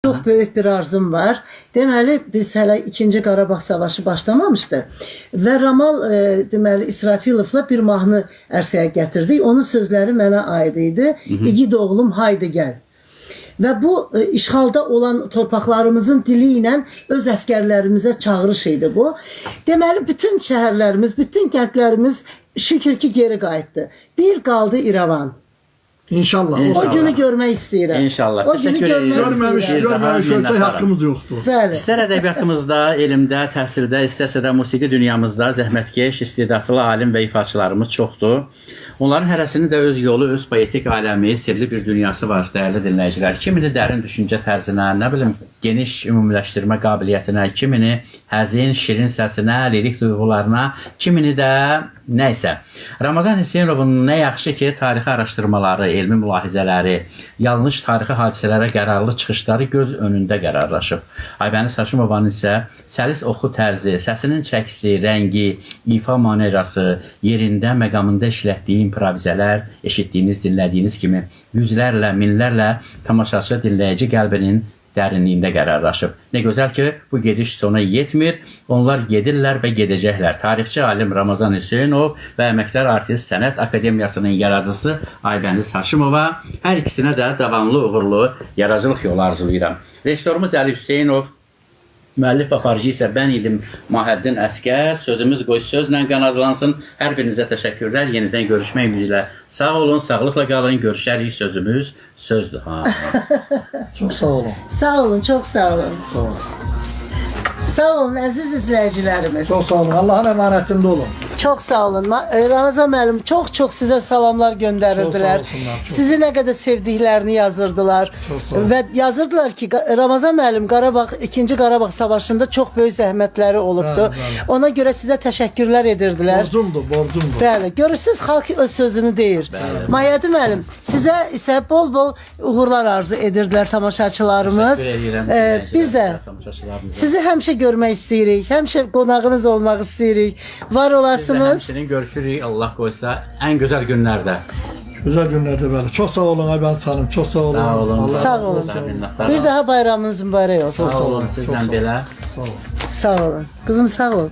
Çox böyük bir arzum var. Deməli, biz hələ 2-ci Qarabağ savaşı başlamamışdı və Ramal deməli İsrafilovla bir mahnı ərsəyə gətirdik. Onun sözləri mənə aid idi. İgid oğlum, haydi gəl. Və bu işğalda olan torpaqlarımızın dili ilə öz əskərlərimizə çağırış idi bu. Deməli, bütün şəhərlərimiz, bütün kəndlərimiz şükür ki geri qayıtdı. Bir qaldı İrəvan. İnşallah. O günü görmək istəyirəm. İnşallah. O günü Görməmiş ölçək haqqımız yoxdur. Bəli. İstər ədəbiyyatımızda, elmdə, təhsildə, istərsə də musiqi dünyamızda zəhmətkeş, istedadlı alim və ifaçılarımız çoxdur. Onların hərəsinin də öz yolu, öz poetik aləmi, sirli bir dünyası var, dəyərli dinləyicilər. Kimini dərin düşüncə tərzinə, nə bilim, geniş ümumiləşdirmə qabiliyyətinə, kimini həzin, şirin səsinə, lirik duyğularına, kimini də nəysə. Ramazan Hüseynovun nə yaxşı ki, tarixi araşdırmaları, elmi mülahizələri, yanlış tarixi hadisələrə qərarlı çıxışları göz önündə qərarlaşıb. Aybəniz Haşimovanın isə səlis oxu tərzi, səsinin çəkisi, rəngi, ifa manerası, yerində, məqamında işlətdiyi improvizələr, eşitdiyiniz, dinlədiyiniz kimi yüzlərlə, minlərlə tamaşaçı, dinləyici qəlbinin dərinliyində qərarlaşıb. Nə gözəl ki, bu gediş sona yetmir, onlar gedirlər və gedəcəklər. Tarixçi alim Ramazan Hüseynov və Əməkdar Artist Sənət Akademiyasının yaradıcısı Aybəniz Haşimova, hər ikisinə də davamlı, uğurlu yaradıcılıq yolu arzulayıram. Rejissorumuz Əli Hüseynov, müəllif və aparıcı isə mən idim Mahəddin Əskər. Sözümüz qoy sözlə qanadlansın. Hər birinizə təşəkkürlər. Yenidən görüşmək ümidi ilə sağ olun, sağlıqla qalın. Görüşərik, sözümüz sözdür. Çox sağ olun. Sağ olun, çox sağ olun. Sağ olun. Sağ olun əziz izləyicilərimiz. Çox sağ olun. Allahın əmanətində olun. Çox sağ olun. Ramazan müəllim çox sizə salamlar göndərirdilər. Sizi nə qədər sevdiklərini yazırdılar. Və yazırdılar ki, Ramazan müəllim Qarabağ 2-ci Qarabağ savaşında çox böyük zəhmətləri olubdu. Ona görə sizə təşəkkürlər edirdilər. Borcumdur. Bəli, görürsüz xalq öz sözünü deyir. Mayyədi müəllim, sizə isə bol-bol uğurlar arzu edirdilər tamaşaçılarımız. Biz də sizi həmişə görmək istəyirik. Həmişə qonağınız olmaq istəyirik. Var olasınız. Həmçinin görüşürük, Allah qoysa, ən gözəl günlərdə. Gözəl günlərdə bəli. Çox sağ olun Aybəniz xanım, çox sağ olun. Sağ olun. Sağ olun. Bir daha bayramınız mübarək olsun. Sağ olun, sizdən belə. Sağ olun. Sağ olun. Kızım sağ ol.